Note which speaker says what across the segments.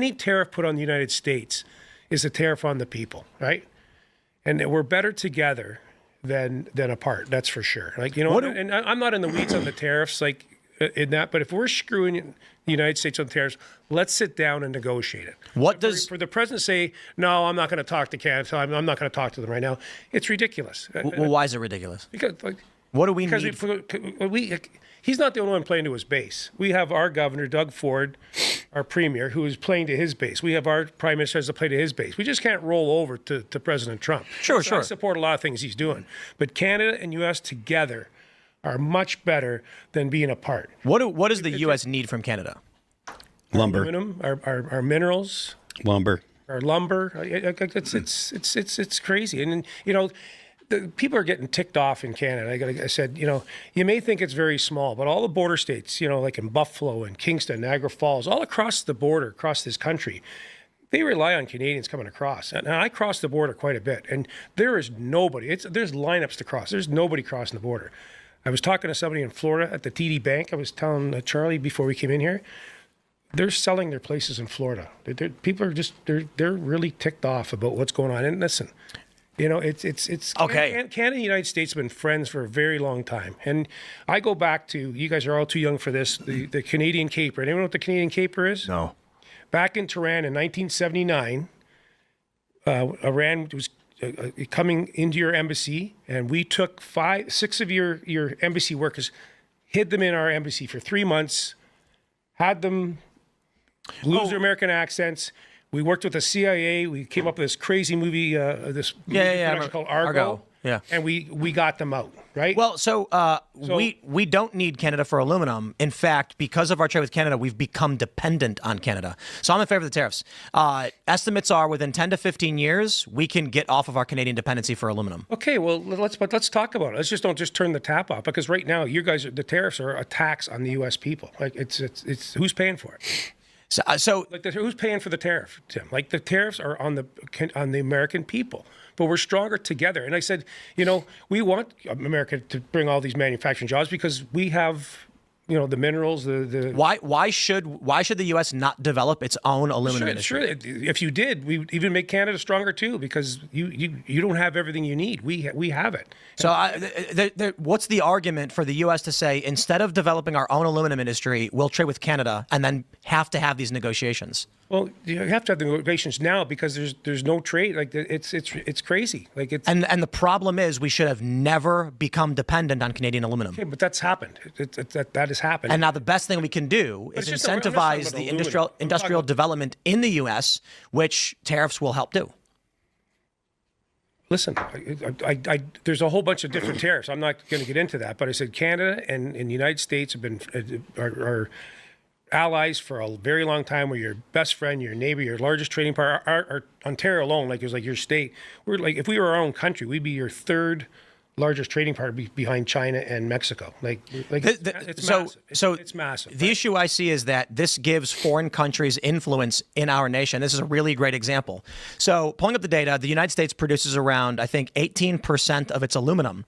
Speaker 1: Any tariff put on the United States is a tariff on the people, right? And we're better together than apart. That's for sure. Like, you know, and I'm not in the weeds on the tariffs, like in that. But if we're screwing the United States on tariffs, let's sit down and negotiate it.
Speaker 2: What does
Speaker 1: for the president to say? No, I'm not going to talk to Canada. I'm not going to talk to them right now. It's ridiculous.
Speaker 2: Well, why is it ridiculous?
Speaker 1: Because
Speaker 2: what do we
Speaker 1: because
Speaker 2: need?
Speaker 1: He's not the only one playing to his base. We have our governor, Doug Ford, our premier, who is playing to his base. We have our prime minister has to play to his base. We just can't roll over to President Trump.
Speaker 2: Sure.
Speaker 1: I support a lot of things he's doing. But Canada and U.S. together are much better than being apart.
Speaker 2: What does the U.S. need from Canada?
Speaker 3: Lumber.
Speaker 1: Aluminum, our minerals.
Speaker 3: Lumber.
Speaker 1: Our lumber. It's crazy. And, you know, people are getting ticked off in Canada. I said, you know, you may think it's very small, but all the border states, you know, like in Buffalo and Kingston, Niagara Falls, all across the border, across this country, they rely on Canadians coming across. And I cross the border quite a bit, and there is nobody. There's lineups to cross. There's nobody crossing the border. I was talking to somebody in Florida at the TD Bank. I was telling Charlie before we came in here, they're selling their places in Florida. People are just, they're really ticked off about what's going on. And listen, you know, it's
Speaker 2: okay.
Speaker 1: Canada and the United States have been friends for a very long time. And I go back to, you guys are all too young for this, the Canadian Caper. Anyone know what the Canadian Caper is?
Speaker 3: No.
Speaker 1: Back in Tehran in 1979, Iran was coming into your embassy, and we took 6 of your embassy workers, hid them in our embassy for 3 months, had them lose their American accents. We worked with the CIA. We came up with this crazy movie, production called Argo.
Speaker 2: Yeah.
Speaker 1: And we got them out, right?
Speaker 2: Well, so we don't need Canada for aluminum. In fact, because of our trade with Canada, we've become dependent on Canada. So I'm in favor of the tariffs. Estimates are within 10 to 15 years, we can get off of our Canadian dependency for aluminum.
Speaker 1: Okay, well, let's talk about it. Let's just don't turn the tap off, because right now, the tariffs are a tax on the U.S. people. Like it's who's paying for it?
Speaker 2: So
Speaker 1: like who's paying for the tariff, Tim? Like the tariffs are on the American people, but we're stronger together. And I said, you know, we want America to bring all these manufacturing jobs because we have, you know, the minerals.
Speaker 2: Why should the U.S. not develop its own aluminum industry?
Speaker 1: Sure. If you did, we even make Canada stronger too, because you don't have everything you need. We have it.
Speaker 2: So what's the argument for the U.S. to say, instead of developing our own aluminum industry, we'll trade with Canada and then have to have these negotiations?
Speaker 1: Well, you have to have the negotiations now because there's no trade. Like it's crazy. Like it's
Speaker 2: and the problem is we should have never become dependent on Canadian aluminum.
Speaker 1: Okay, but that's happened. That has happened.
Speaker 2: And now the best thing we can do is incentivize the industrial development in the U.S., which tariffs will help do.
Speaker 1: Listen, there's a whole bunch of different tariffs. I'm not going to get into that, but I said Canada and the United States have been are allies for a very long time. We're your best friend, your neighbor, your largest trading partner. Our Ontario alone, like it was like your state. We're like, if we were our own country, we'd be your third largest trading partner behind China and Mexico. It's massive.
Speaker 2: The issue I see is that this gives foreign countries influence in our nation. This is a really great example. So pulling up the data, the United States produces around, I think, 18% of its aluminum.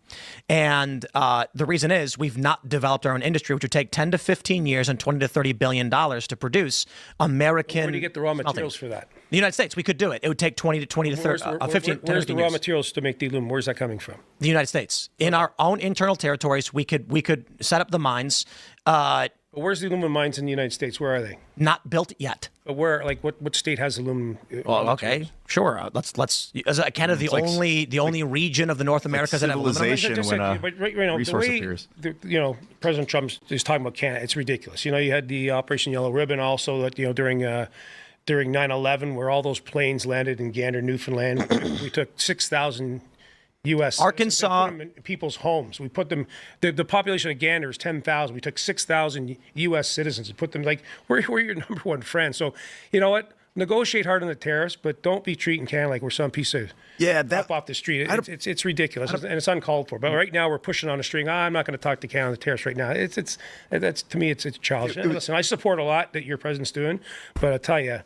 Speaker 2: And the reason is we've not developed our own industry, which would take 10 to 15 years and $20 to $30 billion to produce American.
Speaker 1: Where do you get the raw materials for that?
Speaker 2: The United States, we could do it. It would take 20 to 30, 15.
Speaker 1: Where's the raw materials to make the aluminum? Where's that coming from?
Speaker 2: The United States. In our own internal territories, we could set up the mines.
Speaker 1: But where's the aluminum mines in the United States? Where are they?
Speaker 2: Not built yet.
Speaker 1: But where? Like what state has aluminum?
Speaker 2: Well, okay, sure. Let's. Is Canada the only region of the North Americas that have aluminum?
Speaker 1: But right now,
Speaker 3: resource
Speaker 1: the way
Speaker 3: appears.
Speaker 1: President Trump is talking about Canada. It's ridiculous. You know, you had the Operation Yellow Ribbon also that during 9/11, where all those planes landed in Gander, Newfoundland. We took 6,000 U.S.
Speaker 2: Arkansas
Speaker 1: put them in people's homes. We put them. The population of Gander is 10,000. We took 6,000 U.S. citizens and put them we're your number one friend. So you know what? Negotiate hard on the tariffs, but don't be treating Canada like we're some piece of up off the street. It's ridiculous and it's uncalled for. But right now we're pushing on a string. I'm not going to talk to Canada on the tariffs right now. That's to me it's childish. Listen, I support a lot that your president's doing, but I tell you.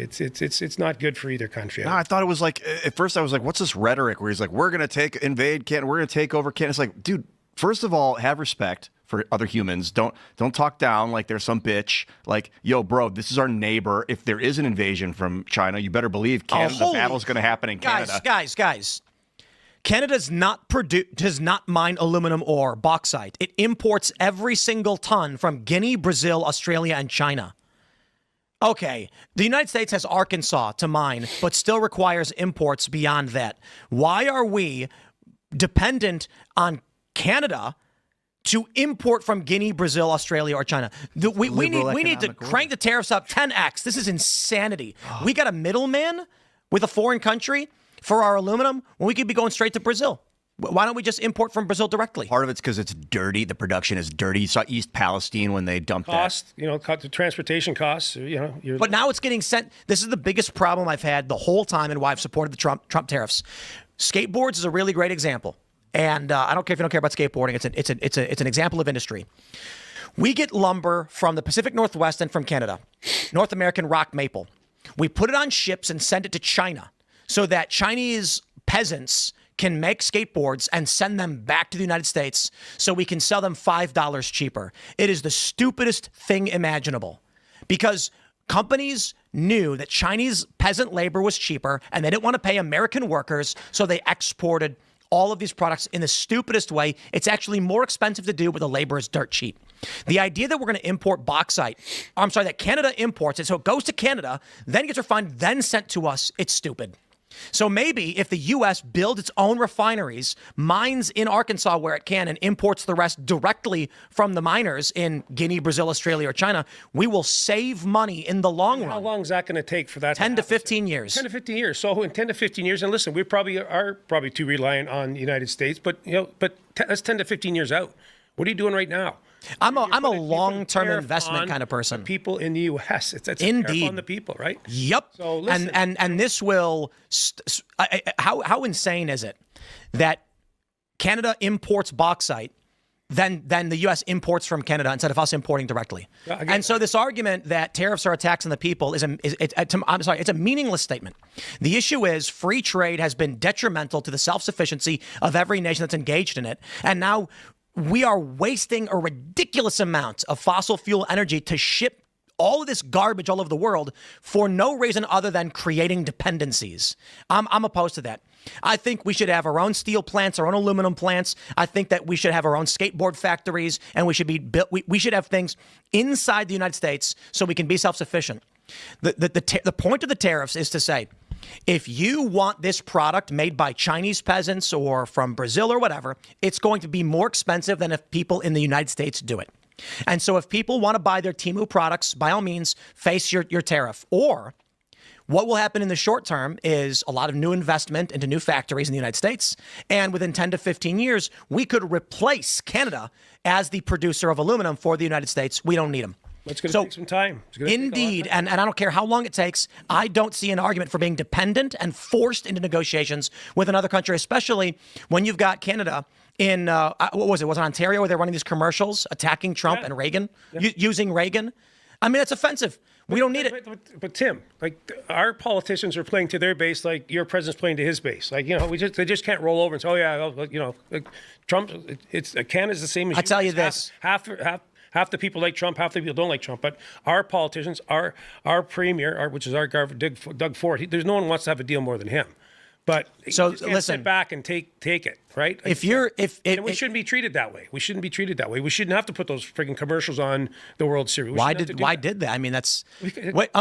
Speaker 1: It's not good for either country.
Speaker 3: No, I thought it was like, at first I was like, what's this rhetoric where he's like, we're going to invade Canada, we're going to take over Canada. It's like, dude, first of all, have respect for other humans. Don't talk down like there's some bitch. Like, yo, bro, this is our neighbor. If there is an invasion from China, you better believe Canada, the battle's going to happen in Canada.
Speaker 2: Guys. Canada does not mine aluminum ore, bauxite. It imports every single ton from Guinea, Brazil, Australia, and China. Okay, the United States has Arkansas to mine, but still requires imports beyond that. Why are we dependent on Canada to import from Guinea, Brazil, Australia, or China? We need to crank the tariffs up 10x. This is insanity. We got a middleman with a foreign country for our aluminum when we could be going straight to Brazil. Why don't we just import from Brazil directly?
Speaker 3: Part of it's because it's dirty. The production is dirty. You saw East Palestine when they dumped
Speaker 1: cost, cut the transportation costs.
Speaker 2: But now it's getting sent. This is the biggest problem I've had the whole time, and why I've supported the Trump tariffs. Skateboards is a really great example, and I don't care if you don't care about skateboarding. It's an example of industry. We get lumber from the Pacific Northwest and from Canada, North American rock maple. We put it on ships and send it to China so that Chinese peasants can make skateboards and send them back to the United States so we can sell them $5 cheaper. It is the stupidest thing imaginable because companies knew that Chinese peasant labor was cheaper and they didn't want to pay American workers, so they exported all of these products in the stupidest way. It's actually more expensive to do, but the labor is dirt cheap. The idea that we're going to import bauxite, that Canada imports it, so it goes to Canada, then gets refined, then sent to us, it's stupid. So maybe if the U.S. builds its own refineries, mines in Arkansas where it can, and imports the rest directly from the miners in Guinea, Brazil, Australia, or China, we will save money in the long run.
Speaker 1: How long is that going to take for that?
Speaker 2: 10 to 15 years.
Speaker 1: 10 to 15 years. So in 10 to 15 years, and listen, we probably are too reliant on the United States, but that's 10 to 15 years out. What are you doing right now?
Speaker 2: I'm a long-term investment kind of person.
Speaker 1: People in the U.S. It's
Speaker 2: Indeed
Speaker 1: on the people, right?
Speaker 2: Yep.
Speaker 1: So listen.
Speaker 2: And this will. How insane is it that Canada imports bauxite, then the U.S. imports from Canada instead of us importing directly? And so this argument that tariffs are a tax on the people it's a meaningless statement. The issue is free trade has been detrimental to the self-sufficiency of every nation that's engaged in it, and now we are wasting a ridiculous amount of fossil fuel energy to ship all of this garbage all over the world for no reason other than creating dependencies. I'm opposed to that. I think we should have our own steel plants, our own aluminum plants. I think that we should have our own skateboard factories, and we should be built. We should have things inside the United States so we can be self-sufficient. The point of the tariffs is to say, if you want this product made by Chinese peasants or from Brazil or whatever, it's going to be more expensive than if people in the United States do it. And so if people want to buy their Temu products, by all means, face your tariff. Or what will happen in the short term is a lot of new investment into new factories in the United States. And within 10 to 15 years, we could replace Canada as the producer of aluminum for the United States. We don't need them.
Speaker 1: It's going to take some time.
Speaker 2: Indeed, and I don't care how long it takes. I don't see an argument for being dependent and forced into negotiations with another country, especially when you've got Canada in, what was it? Was it Ontario where they're running these commercials attacking Trump and Reagan, using Reagan? I mean, it's offensive. We don't need it.
Speaker 1: But Tim, our politicians are playing to their base like your president's playing to his base. They just can't roll over and say, Trump, Canada's the same as
Speaker 2: I tell you this.
Speaker 1: Half the people like Trump, half the people don't like Trump. But our politicians, our premier, which is our governor, Doug Ford, there's no one wants to have a deal more than him. But
Speaker 2: so
Speaker 1: listen, sit back and take it, right?
Speaker 2: We
Speaker 1: shouldn't be treated that way. We shouldn't be treated that way. We shouldn't have to put those freaking commercials on the World Series.
Speaker 2: Why did that? I mean,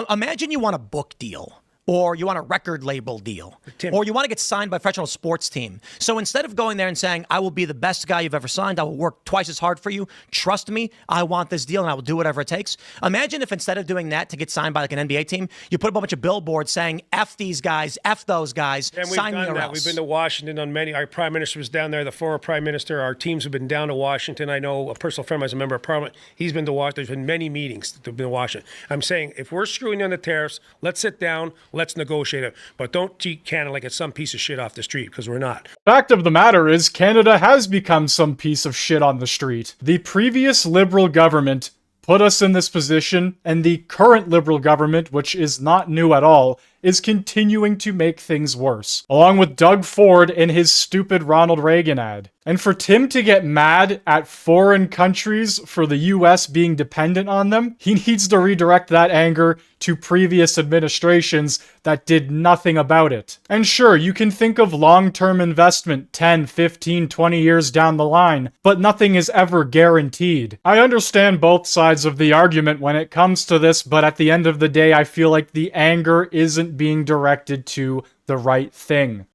Speaker 2: imagine you want a book deal. Or you want a record label deal, or you want to get signed by a professional sports team. So instead of going there and saying, I will be the best guy you've ever signed, I will work twice as hard for you, trust me, I want this deal and I will do whatever it takes. Imagine if instead of doing that to get signed by an NBA team, you put up a bunch of billboards saying, F these guys, F those guys, sign me or else.
Speaker 1: We've been to Washington on many. Our prime minister was down there, the former prime minister. Our teams have been down to Washington. I know a personal friend as a member of parliament. He's been to Washington. There's been many meetings that have been to Washington. I'm saying, if we're screwing on the tariffs, let's sit down, let's negotiate it. But don't treat Canada like it's some piece of shit off the street, because we're not.
Speaker 4: Fact of the matter is, Canada has become some piece of shit on the street. The previous Liberal government put us in this position, and the current Liberal government, which is not new at all, is continuing to make things worse, along with Doug Ford in his stupid Ronald Reagan ad. And for Tim to get mad at foreign countries for the US being dependent on them, he needs to redirect that anger to previous administrations that did nothing about it. And sure, you can think of long-term investment 10, 15, 20 years down the line, but nothing is ever guaranteed. I understand both sides of the argument when it comes to this, but at the end of the day, I feel like the anger isn't being directed to the right thing.